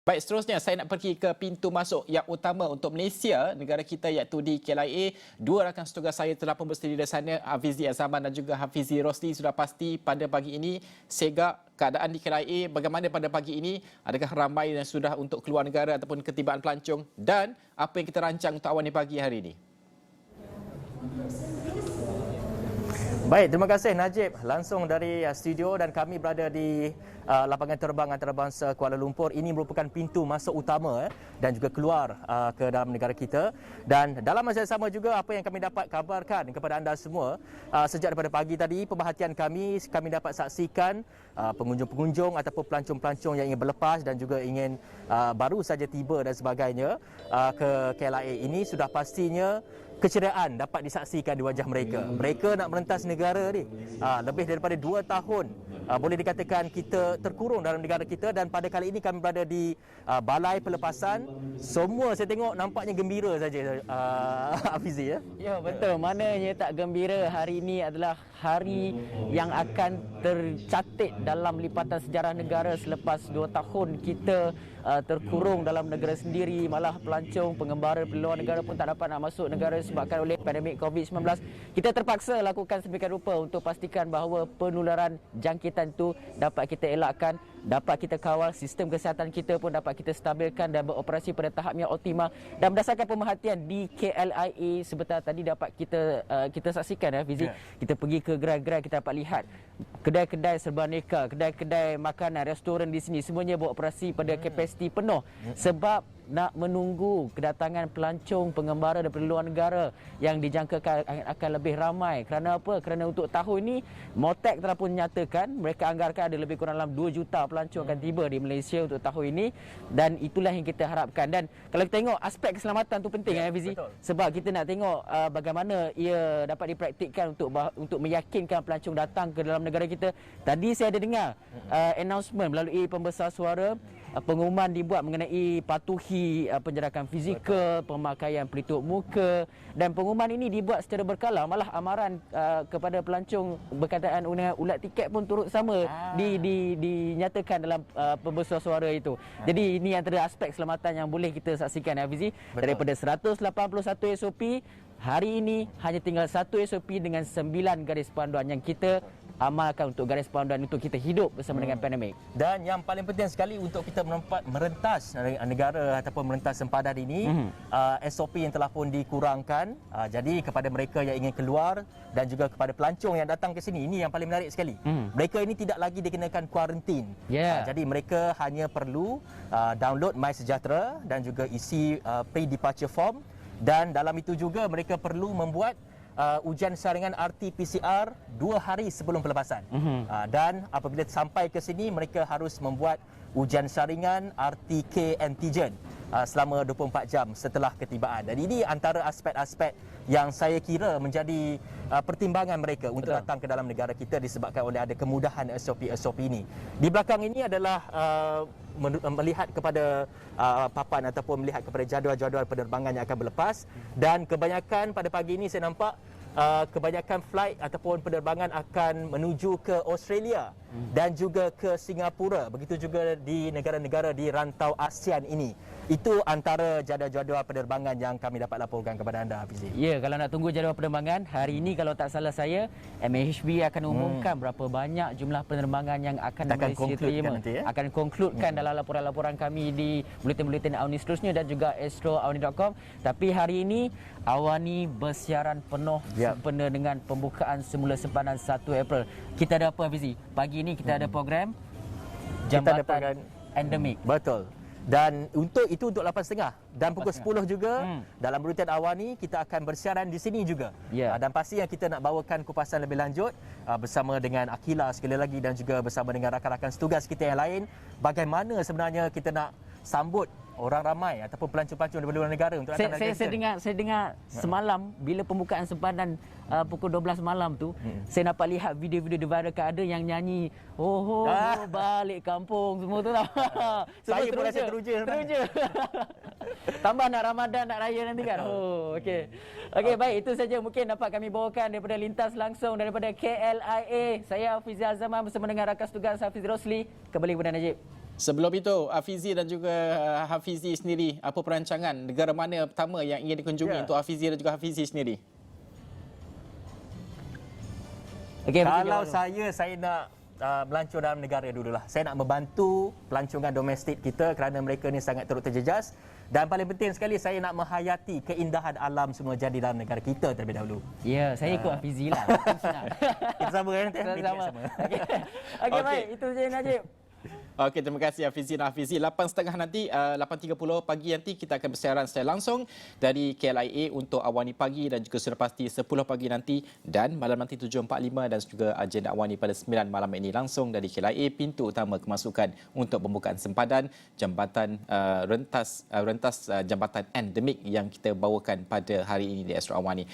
Baik, seterusnya saya nak pergi ke pintu masuk yang utama untuk Malaysia, negara kita, iaitu di KLIA. Dua rakan setugas saya telah pun bersedia di sana, Hafizi Azaman dan juga Hafizi Rosli sudah pasti pada pagi ini. Sega, keadaan di KLIA bagaimana pada pagi ini? Adakah ramai yang sudah untuk keluar negara ataupun ketibaan pelancong? Dan apa yang kita rancang untuk awal pagi hari ini? Baik, terima kasih Najib. Langsung dari studio dan kami berada di lapangan terbang antarabangsa Kuala Lumpur. Ini merupakan pintu masuk utama dan juga keluar ke dalam negara kita. Dan dalam masa yang sama juga apa yang kami dapat kabarkan kepada anda semua sejak daripada pagi tadi, pemerhatian kami dapat saksikan pengunjung-pengunjung ataupun pelancong-pelancong yang ingin berlepas dan juga ingin baru saja tiba dan sebagainya ke KLIA ini sudah pastinya keceriaan dapat disaksikan di wajah mereka. Mereka nak merentas negara ni lebih daripada 2 tahun. Boleh dikatakan kita terkurung dalam negara kita, dan pada kali ini kami berada di balai pelepasan. Semua saya tengok nampaknya gembira saja, Hafizi, ya. Ya, betul. Mananya tak gembira. Hari ini adalah hari yang akan tercatat dalam lipatan sejarah negara selepas 2 tahun kita terkurung dalam negara sendiri. Malah pelancong, pengembara di luar negara pun tak dapat nak masuk negara disebabkan oleh pandemik COVID-19. Kita terpaksa lakukan sedemikian rupa untuk pastikan bahawa penularan jangkitan itu dapat kita elakkan, dapat kita kawal, sistem kesihatan kita pun dapat kita stabilkan dan beroperasi pada tahap yang optimal. Dan berdasarkan pemerhatian di KLIA sebentar tadi dapat kita saksikan, Fizi. Kita pergi ke gerai-gerai, kita dapat lihat kedai-kedai serba aneka, kedai-kedai makanan, restoran di sini semuanya beroperasi pada kapasiti penuh sebab nak menunggu kedatangan pelancong, pengembara daripada luar negara yang dijangkakan akan lebih ramai. Kerana apa? Kerana untuk tahun ini MOTAC telah pun menyatakan mereka anggarkan ada lebih kurang dalam 2 juta pelancong akan tiba di Malaysia untuk tahun ini, dan itulah yang kita harapkan. Dan kalau kita tengok aspek keselamatan tu penting, Fizi, sebab kita nak tengok bagaimana ia dapat dipraktikkan untuk meyakinkan pelancong datang ke dalam negara kita. Tadi saya ada dengar announcement melalui pembesar suara, pengumuman dibuat mengenai patuhi penjarakan fizikal, pemakaian pelitup muka, dan pengumuman ini dibuat secara berkala. Malah amaran kepada pelancong berkaitan dengan ulat tiket pun turut sama dinyatakan dalam pembesar suara itu. Jadi ini antara aspek keselamatan yang boleh kita saksikan, Fizi. Daripada 181 SOP, hari ini hanya tinggal 1 SOP dengan 9 garis panduan yang kita amalkan untuk garis panduan untuk kita hidup bersama dengan pandemik. Dan yang paling penting sekali untuk kita merentas negara ataupun merentas sempadan ini, SOP yang telah pun dikurangkan. Jadi kepada mereka yang ingin keluar dan juga kepada pelancong yang datang ke sini, ini yang paling menarik sekali. Mereka ini tidak lagi dikenakan kuarantin. Jadi mereka hanya perlu download MySejahtera dan juga isi pre-departure form, dan dalam itu juga mereka perlu membuat ujian saringan RT-PCR 2 hari sebelum pelepasan. Dan apabila sampai ke sini, mereka harus membuat ujian saringan RTK antigen selama 24 jam setelah ketibaan. Dan ini antara aspek-aspek yang saya kira menjadi pertimbangan mereka untuk datang ke dalam negara kita disebabkan oleh ada kemudahan SOP-SOP ini. Di belakang ini adalah melihat kepada papan ataupun melihat kepada jadual-jadual penerbangan yang akan berlepas, dan kebanyakan pada pagi ini saya nampak kebanyakan flight ataupun penerbangan akan menuju ke Australia dan juga ke Singapura. Begitu juga di negara-negara di rantau ASEAN ini. Itu antara jadual-jadual penerbangan yang kami dapat laporkan kepada anda, Hafizi. Ya, kalau nak tunggu jadual penerbangan, hari ini kalau tak salah saya, MHB akan umumkan berapa banyak jumlah penerbangan yang akan Malaysia terima. Akan konkludkan dalam laporan-laporan kami di buletin-buletin Awani seterusnya dan juga astroawani.com. Tapi hari ini Awani bersiaran penuh sempena dengan pembukaan semula sempadan 1 April. Kita ada apa, Hafizi? Pagi ini kita ada program Jambatan Endemik. Betul. Dan untuk 8.30 dan pukul 10 juga dalam buletin Awani kita akan bersiaran di sini juga. Dan pasti yang kita nak bawakan kupasan lebih lanjut bersama dengan Akila sekali lagi dan juga bersama dengan rakan-rakan setugas kita yang lain, bagaimana sebenarnya kita nak sambut orang ramai ataupun pelancong-pelancong dari luar negara untuk datang ke kita. Saya dengar semalam bila pembukaan sempadan pukul 12 malam tu, saya dapat lihat video-video di viral, ada yang nyanyi balik kampung semua tu lah. Saya pun rasa teruja. Tambah nak Ramadan, nak raya nanti kan. Okey, baik, itu saja mungkin dapat kami bawakan daripada lintas langsung daripada KLIA. Saya Hafizi Azaman bersama dengan rakan tugas Hafiz Rosli. Kembali kepada Najib. Sebelum itu, Hafizi dan juga Hafizi sendiri, apa perancangan? Negara mana pertama yang ingin dikunjungi untuk Hafizi dan juga Hafizi sendiri? Okey, Kalau saya nak melancong dalam negara dululah. Saya nak membantu pelancongan domestik kita kerana mereka ni sangat turut terjejas. Dan paling penting sekali, saya nak menghayati keindahan alam semua jadi dalam negara kita terlebih dahulu. Ya, saya ikut Hafizi lah. Senang. Kita sama kan? Sama-sama. Okey, baik. Itu je Najib. Okey, terima kasih Hafizi dan Hafizi. 8.30 nanti, 8.30 pagi nanti kita akan bersiaran secara langsung dari KLIA untuk Awani Pagi dan juga sudah pasti 10 pagi nanti dan malam nanti 7.45 dan juga agenda Awani pada 9 malam ini langsung dari KLIA, pintu utama kemasukan untuk pembukaan sempadan jambatan rentas jambatan endemik yang kita bawakan pada hari ini di Astro Awani.